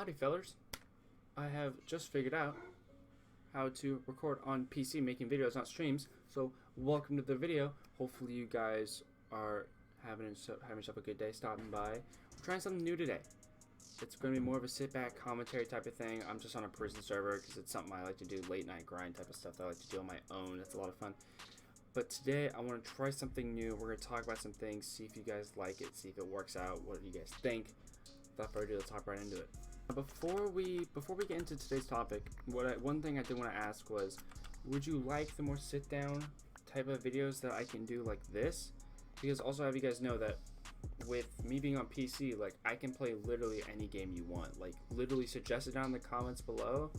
Howdy fellers, I have just figured out how to record on PC making videos, not streams. So welcome to the video. Hopefully you guys are having yourself a good day stopping by. We're trying something new today. It's going to be more of a sit back commentary type of thing. I'm just on a prison server because it's something I like to do, late night grind type of stuff that I like to do on my own. It's a lot of fun. But today I want to try something new. We're going to talk about some things, see if you guys like it, see if it works out, what do you guys think. Without further ado, let's hop right into it. Before we get into today's topic, one thing I did want to ask was, would you like the more sit down type of videos that I can do like this? Because also have you guys know that with me being on PC, like I can play literally any game you want. Like literally suggest it down in the comments below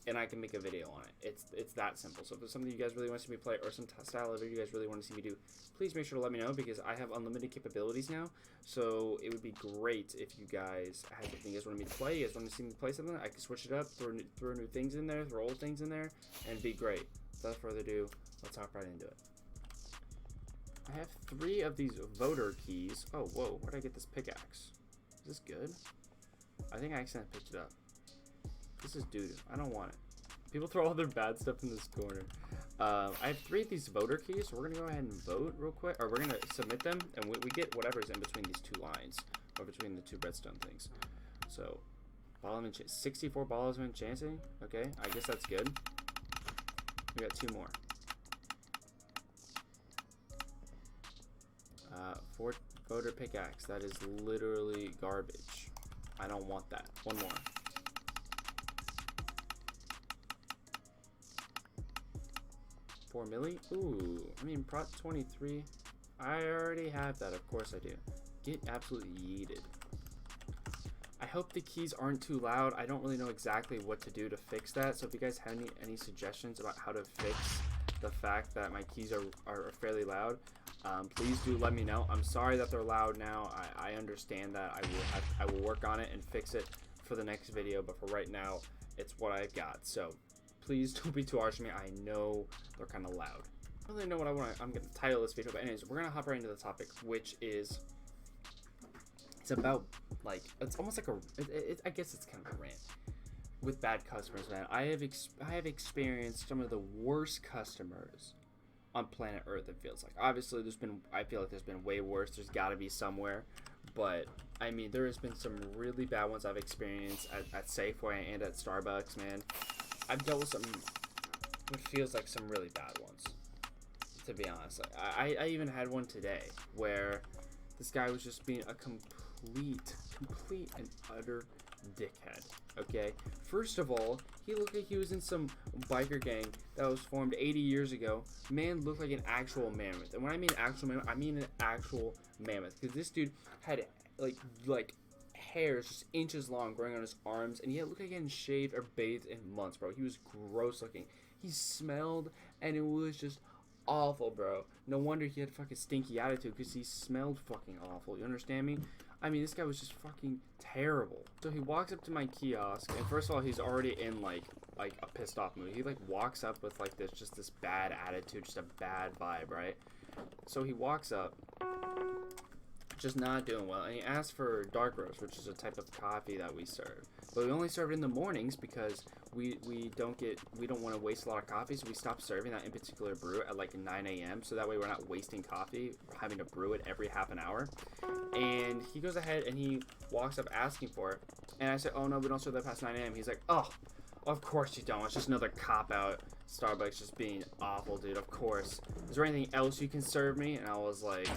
and I can make a video on it. It's that simple. So if there's something you guys really want to see me play or some style of video you guys really want to see me do, please make sure to let me know because I have unlimited capabilities now. So it would be great if you guys had something you guys want me to play, you guys want to see me play something, I can switch it up, throw new things in there, throw old things in there, and it'd be great. Without further ado, let's hop right into it. I have 3 of these voter keys. Oh, whoa, where'd I get this pickaxe? Is this good? I think I accidentally picked it up. This is doo-doo. I don't want it. People throw all their bad stuff in this corner. I have 3 of these voter keys, so we're going to go ahead and vote real quick. Or we're going to submit them, and we get whatever's in between these 2 lines. Or between the 2 redstone things. So, 64 balls of enchanting. Okay, I guess that's good. We got 2 more. 4 voter pickaxe. That is literally garbage. I don't want that. 1 more. $4 million? Ooh, I mean, Prot 23. I already have that. Of course I do. Get absolutely yeeted. I hope the keys aren't too loud. I don't really know exactly what to do to fix that. So if you guys have any suggestions about how to fix the fact that my keys are fairly loud, please do let me know. I'm sorry that they're loud now. I understand that. I will work on it and fix it for the next video. But for right now, it's what I've got. So please don't be too harsh on me. I know they're kind of loud. I don't really know what I'm going to title this video, but anyways, we're going to hop right into the topic, which is, it's about, like, it's almost like I guess it's kind of a rant with bad customers, man. I have experienced some of the worst customers on planet Earth, it feels like. Obviously, I feel like there's been way worse. There's got to be somewhere. But, I mean, there has been some really bad ones I've experienced at Safeway and at Starbucks, man. I've dealt with some, what feels like some really bad ones, to be honest. I even had one today where this guy was just being a complete and utter dickhead, okay? First of all, he looked like he was in some biker gang that was formed 80 years ago. Man looked like an actual mammoth. And when I mean actual mammoth, I mean an actual mammoth. Because this dude had, like hairs just inches long growing on his arms, and he looked like he hadn't shaved or bathed in months, bro. He was gross looking. He smelled, and it was just awful, bro. No wonder he had a fucking stinky attitude, because he smelled fucking awful. You understand me? I mean, this guy was just fucking terrible. So he walks up to my kiosk, and first of all, he's already in like a pissed off mood. He like walks up with like this bad attitude, just a bad vibe, right? So he walks up, just not doing well, and he asked for dark roast, which is a type of coffee that we serve, but we only serve it in the mornings because we don't want to waste a lot of coffee, so we stop serving that in particular brew at like 9 a.m. so that way we're not wasting coffee, having to brew it every half an hour. And he goes ahead and he walks up asking for it, and I said, oh no, we don't serve that past 9 a.m. He's like, oh, of course you don't. It's just another cop out. Starbucks just being awful, dude. Of course. Is there anything else you can serve me? And I was like,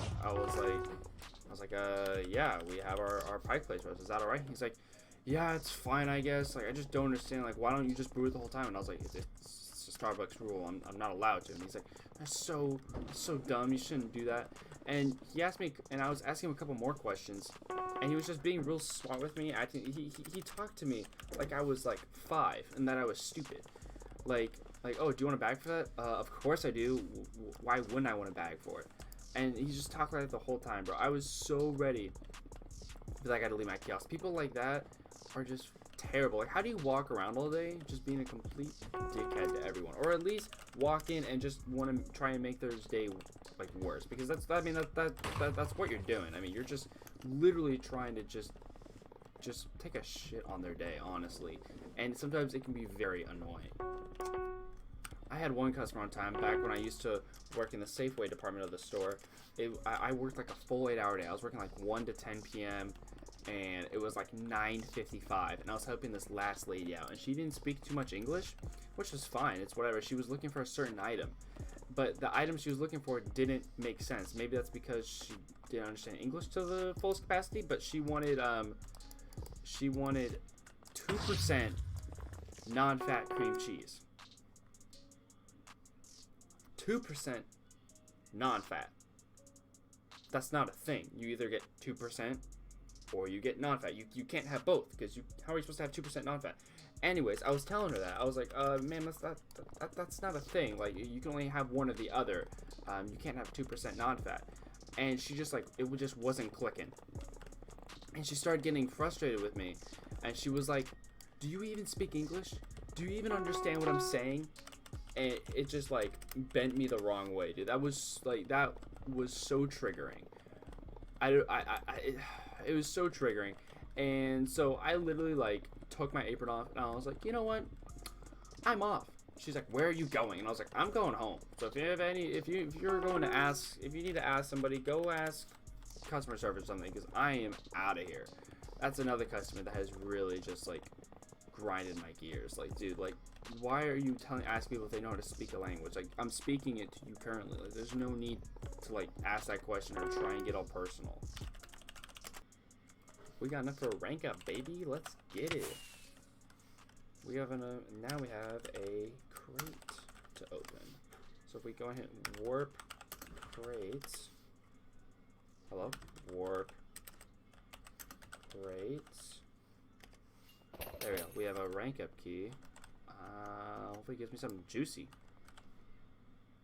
yeah, we have our pike place roast. Is that alright? He's like, yeah, it's fine, I guess. Like, I just don't understand. Like, why don't you just brew it the whole time? And I was like, it's a Starbucks rule. I'm not allowed to. And he's like, that's so dumb. You shouldn't do that. And he asked me, and I was asking him a couple more questions, and he was just being real smart with me. He talked to me like I was like 5 and that I was stupid. Like, oh, do you want a bag for that? Of course I do. Why wouldn't I want a bag for it? And he just talked like that the whole time, bro. I was so ready that I got to leave my kiosk. People like that are just terrible. Like, how do you walk around all day just being a complete dickhead to everyone? Or at least walk in and just want to try and make their day like worse, because that's what you're doing. I mean, you're just literally trying to just just take a shit on their day, honestly. And sometimes it can be very annoying. I had one customer one time back when I used to work in the Safeway department of the store. I worked like a full 8-hour day. I was working like 1 to 10 p.m. and it was like 9:55, and I was helping this last lady out, and she didn't speak too much English, which was fine. It's whatever. She was looking for a certain item, but the item she was looking for didn't make sense. Maybe that's because she didn't understand English to the fullest capacity, but she wanted 2% non-fat cream cheese. 2% non-fat. That's not a thing. You either get 2% or you get non-fat. You can't have both, because how are you supposed to have 2% non-fat? Anyways, I was telling her that. I was like, man, that's not a thing. Like, you can only have one or the other. You can't have 2% non-fat. And she just, like, it just wasn't clicking. And she started getting frustrated with me. And she was like, do you even speak English? Do you even understand what I'm saying? And it just, like, bent me the wrong way, dude. That was so triggering. It was so triggering. And so I literally, like, took my apron off, and I was like, you know what? I'm off. She's like, where are you going? And I was like, I'm going home. So if you have if you're going to ask, if you need to ask somebody, go ask customer service or something, because I am out of here. That's another customer that has really just, like, grinded my gears. Like, dude, like, why are you asking people if they know how to speak a language? Like, I'm speaking it to you currently. Like, there's no need to, like, ask that question or try and get all personal. We got enough for a rank up, baby. Let's get it. We have now we have a crate to open. So if we go ahead and warp crates. Hello? Warp crates. There we go. We have a rank up key. Hopefully it gives me something juicy.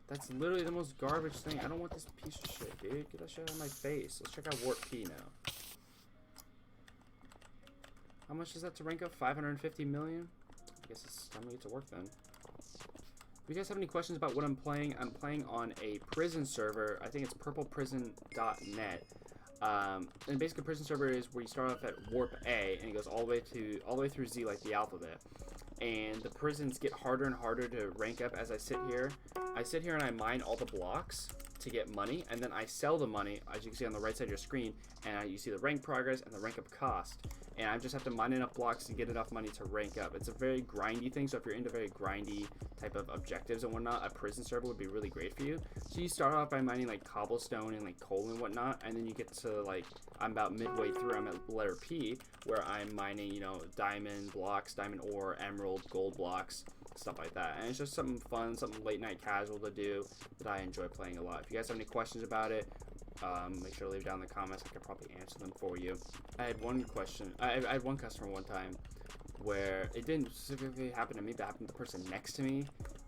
That's literally the most garbage thing. I don't want this piece of shit, dude. Get that shit out of my face. Let's check out warp key now. How much is that to rank up? 550 million? I guess it's time to get to work then. If you guys have any questions about what I'm playing on a prison server. I think it's purpleprison.net. And basically, prison server is where you start off at warp A, and it goes all the way through Z, like the alphabet. And the prisons get harder and harder to rank up as I sit here. I sit here and I mine all the blocks to get money, and then I sell the money, as you can see on the right side of your screen, and you see the rank progress and the rank up cost. And I just have to mine enough blocks to get enough money to rank up. It's a very grindy thing, so if you're into very grindy type of objectives and whatnot, a prison server would be really great for you. So you start off by mining like cobblestone and like coal and whatnot, and then you get to like, I'm about midway through, I'm at letter P, where I'm mining, you know, diamond blocks, diamond ore, emerald, gold blocks, stuff like that. And it's just something fun, something late night casual to do that I enjoy playing a lot. If you guys have any questions about it, make sure to leave down in the comments. I could probably answer them for you. I had one question. I had one customer one time where it didn't specifically happen to me, but happened to the person next to me,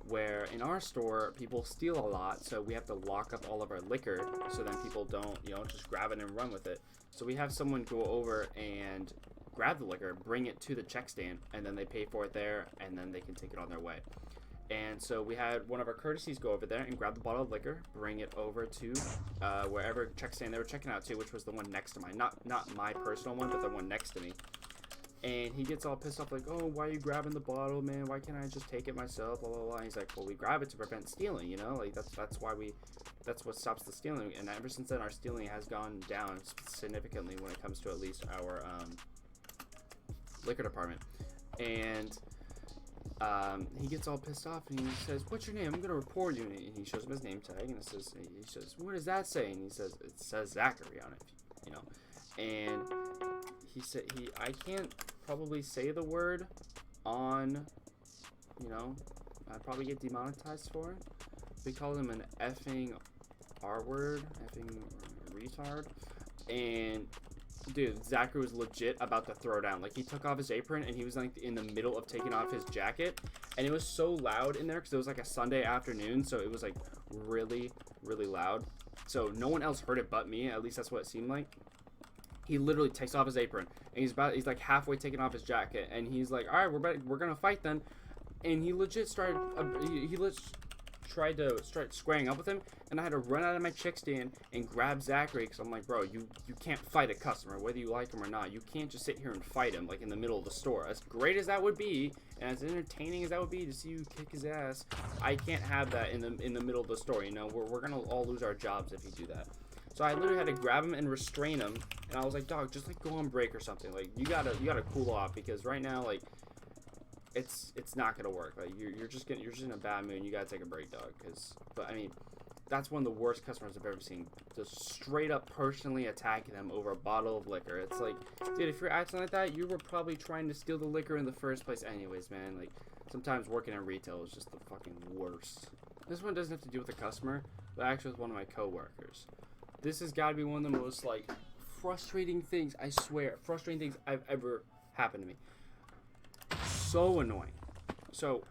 where in our store people steal a lot, so we have to lock up all of our liquor so then people don't, you know, just grab it and run with it. So we have someone go over and grab the liquor, bring it to the check stand, and then they pay for it there, and then they can take it on their way. And so we had one of our courtesies go over there and grab the bottle of liquor, bring it over to wherever check stand they were checking out to, which was the one next to mine. Not my personal one, but the one next to me. And he gets all pissed off, like, oh, why are you grabbing the bottle, man? Why can't I just take it myself? Blah, blah, blah. And he's like, well, we grab it to prevent stealing, you know? Like, that's what stops the stealing. And ever since then, our stealing has gone down significantly when it comes to at least our liquor department. And he gets all pissed off and he says, what's your name? I'm gonna report you. And he shows him his name tag, and he says, what does that say? And he says, it says Zachary on it, you know. And he said, I can't probably say the word on, you know, I'd probably get demonetized for it. We call him an effing R word, effing retard. And dude, Zachary was legit about to throw down. Like, he took off his apron and he was like in the middle of taking off his jacket, and it was so loud in there because it was like a Sunday afternoon, so it was like really, really loud. So no one else heard it but me. At least that's what it seemed like. He literally takes off his apron and he's like halfway taking off his jacket, and he's like, all right, we're gonna fight then. And he legit started tried to start squaring up with him, and I had to run out of my chick stand and grab Zachary, because I'm like, bro, you can't fight a customer, whether you like him or not. You can't just sit here and fight him, like, in the middle of the store. As great as that would be, and as entertaining as that would be to see you kick his ass, I can't have that in the middle of the store, you know? We're gonna all lose our jobs if you do that. So I literally had to grab him and restrain him, and I was like, dog, just, like, go on break or something. Like, you gotta cool off, because right now, like, it's not gonna work. Like, you're just in a bad mood, and you gotta take a break, dog. But I mean, that's one of the worst customers I've ever seen. Just straight up personally attacking them over a bottle of liquor. It's like, dude, if you're acting like that, you were probably trying to steal the liquor in the first place anyways, man. Like, sometimes working in retail is just the fucking worst. This one doesn't have to do with the customer, but actually with one of my coworkers. This has got to be one of the most, like, frustrating things, I swear, frustrating things I've ever happened to me. So annoying. So,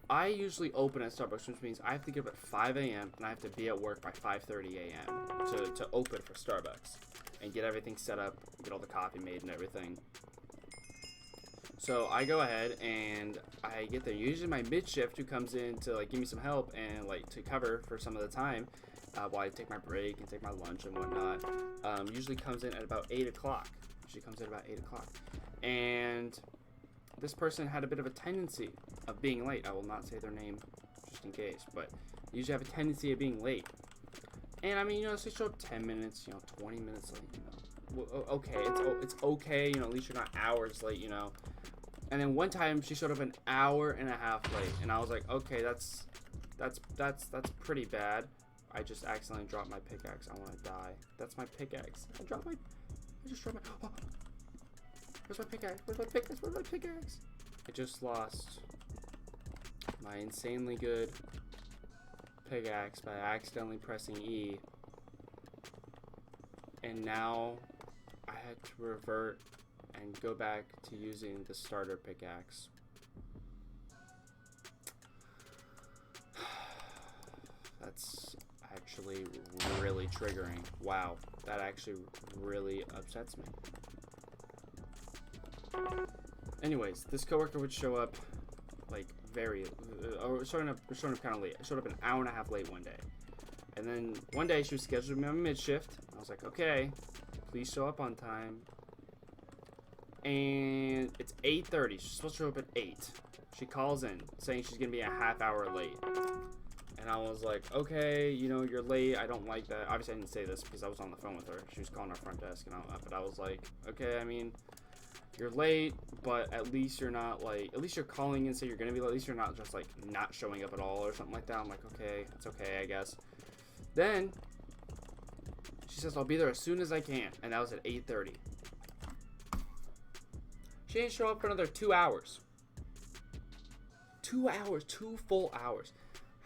I usually open at Starbucks, which means I have to get up at 5 a.m. and I have to be at work by 5:30 a.m. to open for Starbucks and get everything set up, get all the coffee made and everything. So I go ahead and I get there. Usually my mid shift, who comes in to, like, give me some help and, like, to cover for some of the time while I take my break and take my lunch and whatnot, usually comes in at about 8 o'clock. And this person had a bit of a tendency of being late. I will not say their name just in case, but they usually have a tendency of being late. And I mean, you know, so they show up 10 minutes, you know, 20 minutes late, you know. Well, okay, it's okay, you know, at least you're not hours late, you know. And then one time she showed up an hour and a half late, and I was like, okay, that's pretty bad. I just accidentally dropped my pickaxe. I want to die. That's my pickaxe. I just dropped my. Oh. Where's my pickaxe? Where's my pickaxe? I just lost my insanely good pickaxe by accidentally pressing E. And now I had to revert and go back to using the starter pickaxe. That's actually really triggering. Wow, that actually really upsets me. Anyways, this coworker would show up like showing up kind of late. I showed up an hour and a half late one day, and then one day she was scheduled to be on mid shift. I was like, okay, please show up on time. And it's 8:30. She's supposed to show up at 8. She calls in saying she's gonna be a half hour late. And I was like, okay, you know, you're late. I don't like that. Obviously, I didn't say this because I was on the phone with her. She was calling our front desk, but I was like, okay, I mean, you're late, but at least you're not like, at least you're calling in, say you're gonna be late. At least you're not just like not showing up at all or something like that. I'm like, okay, it's okay, I guess. Then she says, I'll be there as soon as I can, and that was at 8:30. She didn't show up for another 2 hours. 2 hours, 2 full hours.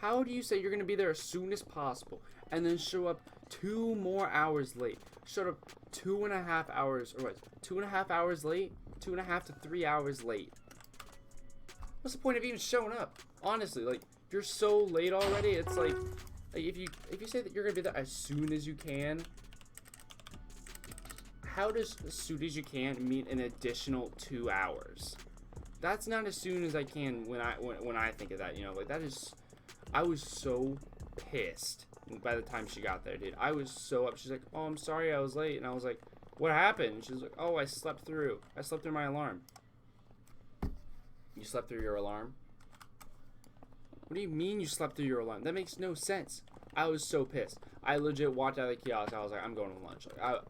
How do you say you're gonna be there as soon as possible and then show up 2 more hours late? Showed up 2.5 hours, or what? 2.5 hours late? 2.5 to 3 hours late. What's the point of even showing up? Honestly, like, if you're so late already, it's like if you say that you're gonna be there as soon as you can, how does as soon as you can mean an additional 2 hours? That's not as soon as I can when I think of that, you know, like that is. I was so pissed by the time she got there, dude. I was so up. She's like, oh, I'm sorry I was late. And I was like, what happened? And she was like, oh, I slept through my alarm. You slept through your alarm? What do you mean you slept through your alarm? That makes no sense. I was so pissed. I legit walked out of the kiosk. I was like, I'm going to lunch. Like,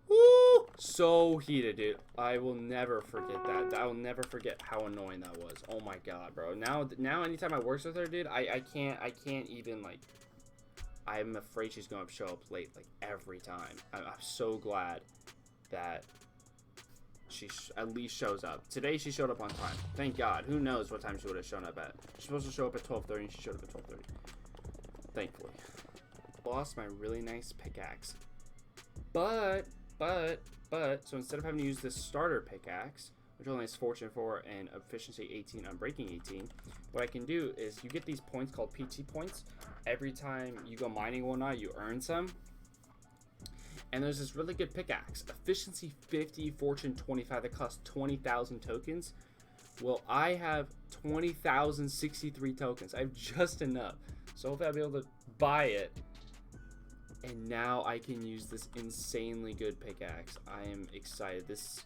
woo! So heated, dude. I will never forget that. I will never forget how annoying that was. Oh my god, bro. Now anytime I work with her, dude, I can't even, like, I'm afraid she's going to show up late, like, every time. I'm so glad that she at least shows up. Today she showed up on time. Thank God. Who knows what time she would have shown up at. She's supposed to show up at 12:30 and she showed up at 12:30. Thankfully. Lost my really nice pickaxe. But so instead of having to use this starter pickaxe, which only has Fortune 4 and Efficiency 18 on Breaking 18, what I can do is you get these points called PT points. Every time you go mining and whatnot, you earn some. And there's this really good pickaxe, Efficiency 50, Fortune 25, that costs 20,000 tokens. Well, I have 20,063 tokens. I have just enough. So hopefully I'll be able to buy it. And now I can use this insanely good pickaxe. I am excited. This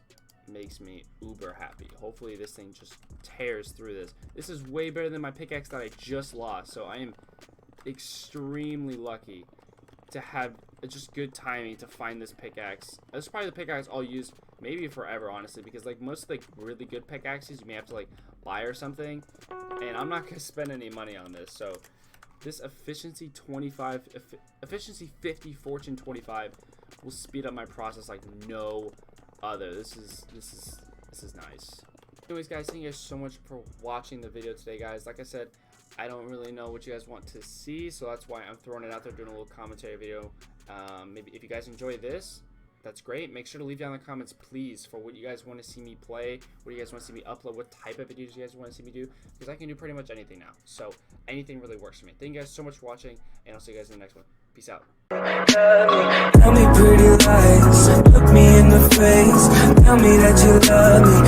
makes me uber happy. Hopefully this thing just tears through this. This is way better than my pickaxe that I just lost. So I am extremely lucky to have just good timing to find this pickaxe. This is probably the pickaxe I'll use maybe forever, honestly, because like most of the really good pickaxes you may have to like buy or something, and I'm not gonna spend any money on this. So this efficiency 25, efficiency 50, fortune 25 will speed up my process like no other. This is nice. Anyways, guys, thank you guys so much for watching the video today, guys. Like I said, I don't really know what you guys want to see, so that's why I'm throwing it out there, doing a little commentary video. Maybe if you guys enjoy this, that's great. Make sure to leave down in the comments, please, for what you guys want to see me play, what you guys want to see me upload, what type of videos you guys want to see me do, because I can do pretty much anything now. So anything really works for me. Thank you guys so much for watching, and I'll see you guys in the next one. Peace out. Tell me pretty lies, look me in the face, tell me that you love me.